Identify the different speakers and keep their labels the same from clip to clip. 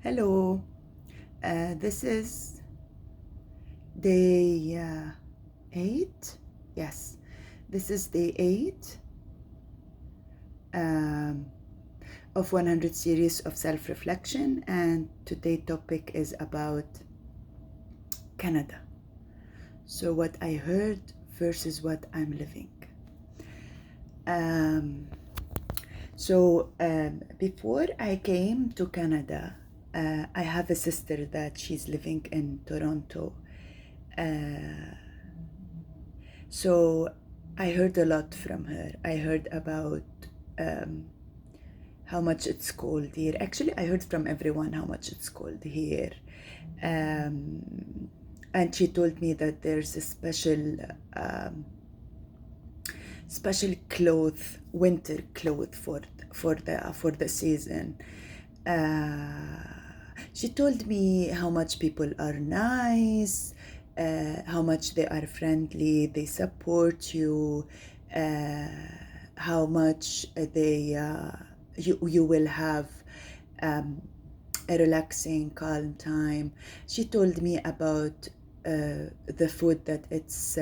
Speaker 1: Hello, this is day 8. Yes, this is day 8 um, of 100 series of self-reflection, and today's topic is about Canada. So what I heard versus what I'm living. Um, Before I came to Canada, I have a sister that she's living in Toronto. So I heard a lot from her. I heard about um, how much it's cold here. Actually, I heard from everyone how much it's cold here. And she told me that there's a special cloth, winter cloth for the season. She told me how much people are nice, how much they are friendly, they support you, how much you will have a relaxing, calm time. She told me about the food that it's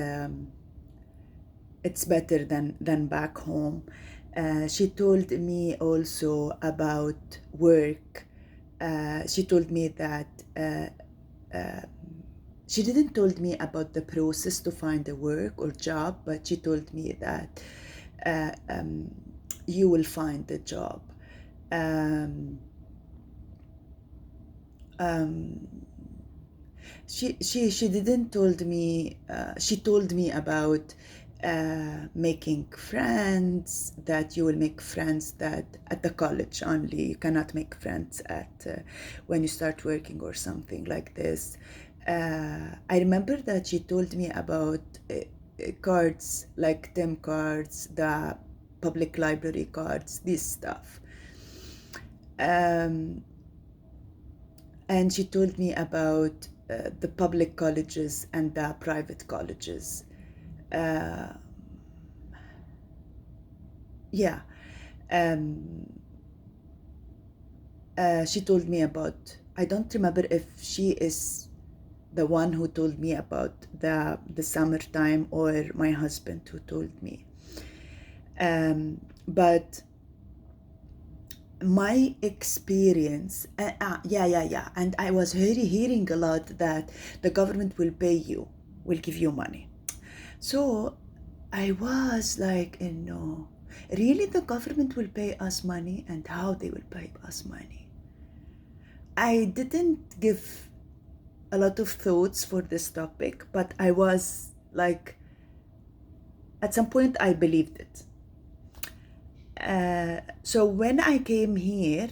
Speaker 1: better than back home. She told me also about work. She told me that she didn't told me about the process to find a work or job, but she told me that you will find the job. She didn't told me. She told me about making friends, that you will make friends that at the college only. You cannot make friends at when you start working or something like this. I remember that she told me about cards like TIM cards, the public library cards, this stuff. And she told me about the public colleges and the private colleges. Yeah. She told me about, I don't remember if she is the one who told me about the summertime or my husband who told me. But my experience, yeah, and I was hearing a lot that the government will pay you, will give you money. So I was like, no, really the government will pay us money, and how they will pay us money? I didn't give a lot of thoughts for this topic, but I was like, at some point I believed it. So when I came here,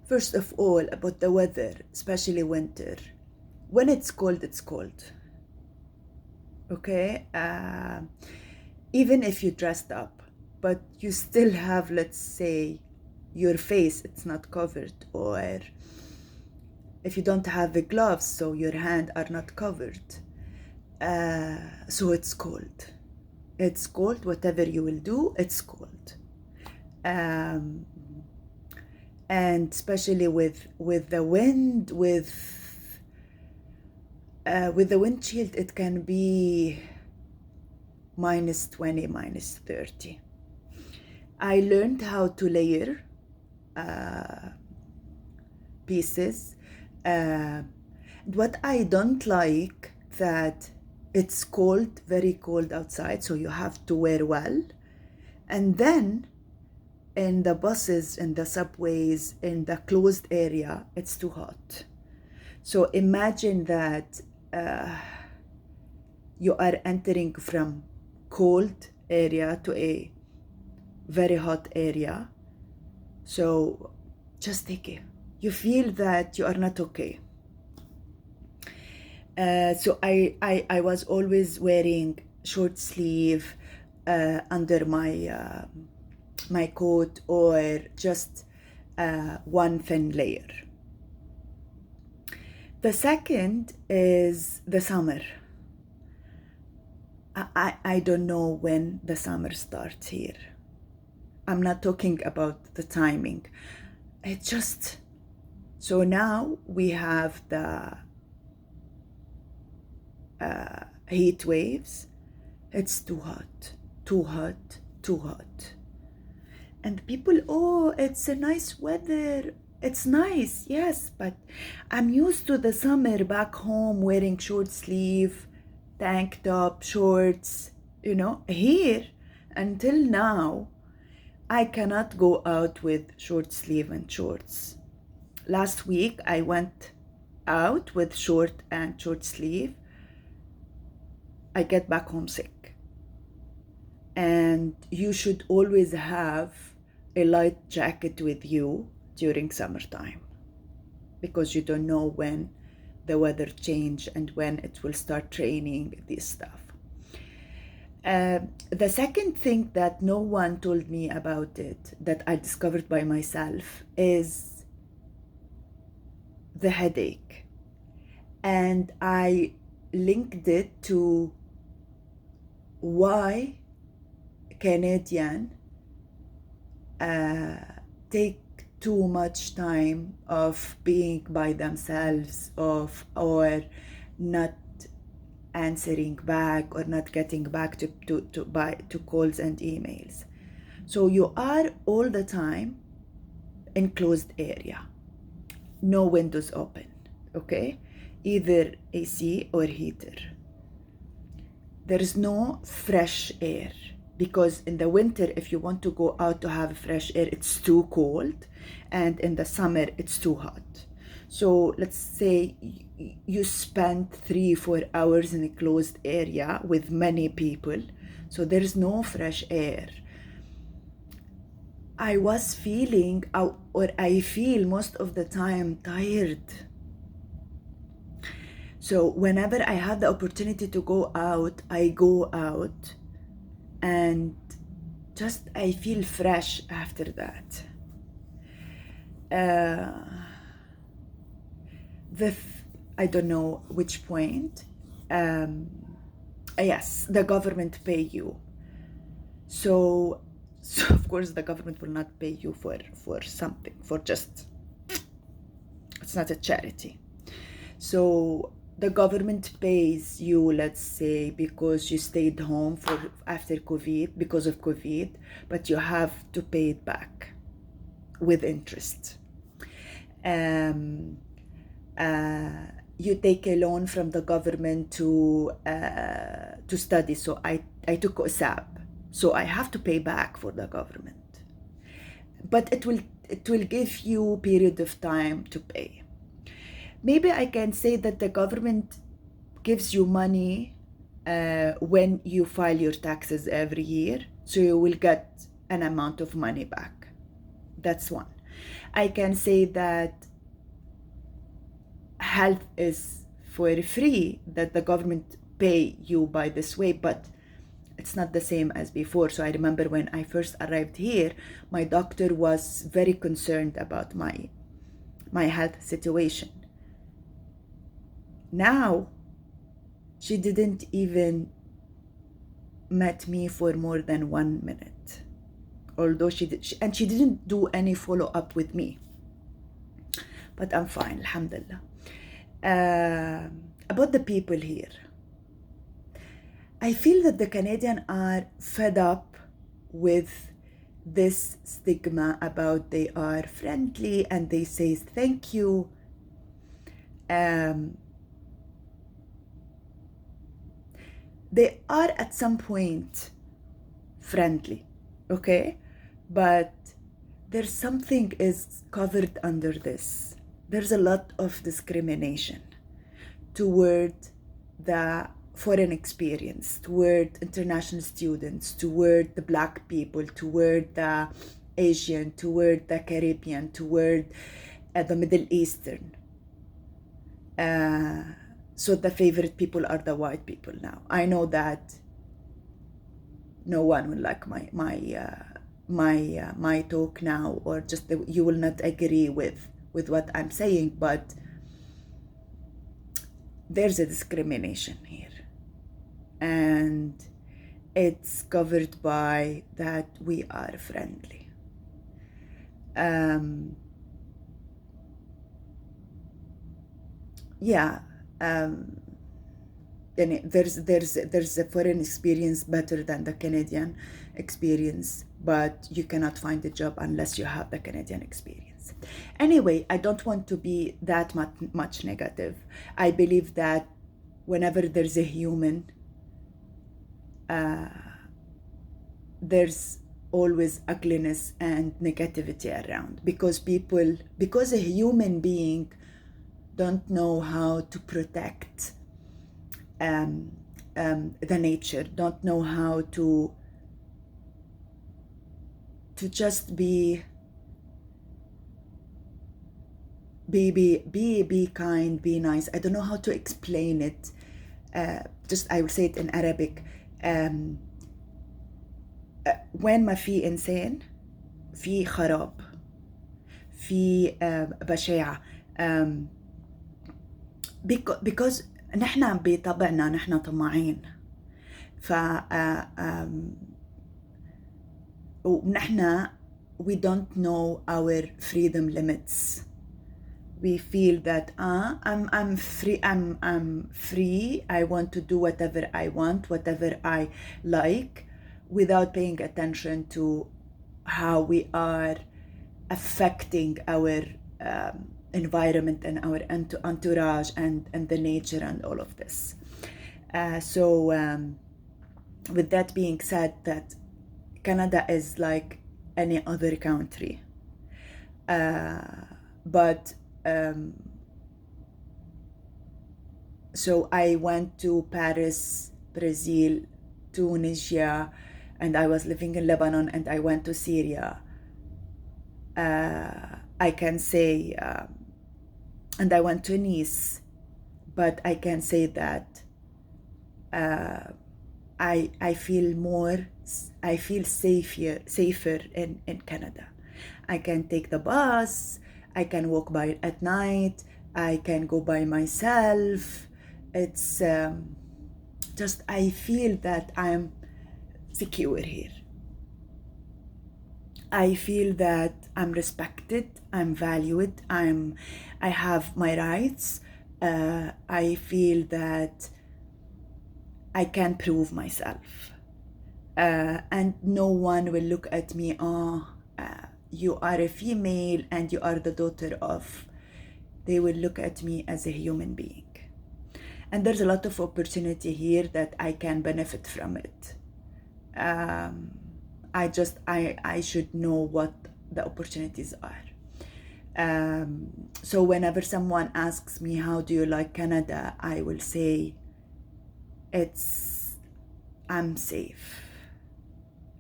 Speaker 1: first of all, about the weather, especially winter. When it's cold, it's cold. Okay? Even if you dressed up, but you still have, let's say, your face, it's not covered, or if you don't have the gloves, so your hands are not covered. So it's cold. It's cold, whatever you will do, it's cold. And especially with the wind, with the windshield, it can be -20, -30. I learned how to layer pieces. What I don't like, that it's cold, very cold outside, so you have to wear well. And then in the buses, in the subways, in the closed area, it's too hot. So imagine that you are entering from cold area to a very hot area. So just take it. You feel that you are not okay. So I was always wearing short sleeve under my coat, or just one thin layer. The second is the summer. I don't know when the summer starts here. I'm not talking about the timing. It just So now we have the heat waves. It's too hot, too hot, too hot. And people, oh, it's a nice weather. It's nice, yes, but I'm used to the summer back home wearing short sleeve, tank top, shorts, Here, until now, I cannot go out with short sleeve and shorts. Last week, I went out with short and short sleeve. I get back home sick. And you should always have a light jacket with you during summertime, because you don't know when the weather change and when it will start raining, this stuff. The second thing that no one told me about it, that I discovered by myself, is the headache. And I linked it to why Canadian take too much time of being by themselves, or not answering back, or not getting back to calls and emails. So you are all the time in closed area, no windows open, okay? Either AC or heater. There is no fresh air, because in the winter, if you want to go out to have fresh air, it's too cold, and in the summer, it's too hot. So let's say you spend 3-4 hours in a closed area with many people, so there is no fresh air. I was feeling, or I feel most of the time, tired. So whenever I have the opportunity to go out, I go out, and just I feel fresh after that. I don't know which point. Yes, the government pay you. So of course the government will not pay you for something, for just, it's not a charity. So the government pays you, let's say, because you stayed home after COVID, because of COVID, but you have to pay it back with interest. You take a loan from the government to study. So I took OSAP, so I have to pay back for the government, but it will give you period of time to pay. Maybe I can say that the government gives you money when you file your taxes every year, so you will get an amount of money back. That's one. I can say that health is for free, that the government pay you by this way, but it's not the same as before. So I remember when I first arrived here, my doctor was very concerned about my health situation. Now, she didn't even met me for more than 1 minute, although she didn't do any follow-up with me. But I'm fine, alhamdulillah. About the people here, I feel that the Canadians are fed up with this stigma about they are friendly and they say thank you. They are at some point friendly, okay? But there's something is covered under this. There's a lot of discrimination toward the foreign experience, toward international students, toward the Black people, toward the Asian, toward the Caribbean, toward the Middle Eastern. So the favorite people are the white people now. I know that no one will like my talk now, or just you will not agree with what I'm saying, but there's a discrimination here, and it's covered by that we are friendly. yeah, um, and there's a foreign experience better than the Canadian experience, but you cannot find a job unless you have the Canadian experience. Anyway, I don't want to be that much negative. I believe that whenever there's a human, there's always ugliness and negativity around, because a human being don't know how to protect the nature, don't know how to just be kind, be nice. I don't know how to explain it. Just I will say it in Arabic. وين ما في إنسان في خراب، في بشاعة. because نحن بطبعنا نحن طماعين، ف ونحن we don't know our freedom limits. We feel that I'm free. I want to do whatever I want, whatever I like, without paying attention to how we are affecting our environment and our entourage and the nature and all of this. So with that being said, that Canada is like any other country, but so I went to Paris, Brazil, Tunisia, and I was living in Lebanon, and I went to Syria. I can say, and I went to Nice, but I can say that I feel safer in Canada. I can take the bus, I can walk by at night, I can go by myself. It's just I feel that I'm secure here. I feel that I'm respected, I'm valued, I have my rights. I feel that I can prove myself, and no one will look at me, you are a female and you are the daughter of. They will look at me as a human being, and there's a lot of opportunity here that I can benefit from it. I should know what the opportunities are. So whenever someone asks me how do you like Canada, I will say I'm safe.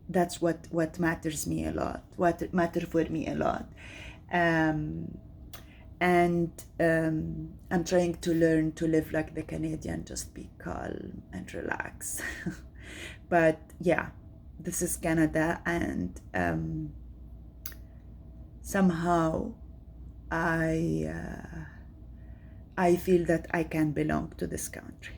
Speaker 1: That's what matters me a lot, what matter for me a lot. And I'm trying to learn to live like the Canadian, just be calm and relax. But yeah, this is Canada, and somehow I feel that I can belong to this country.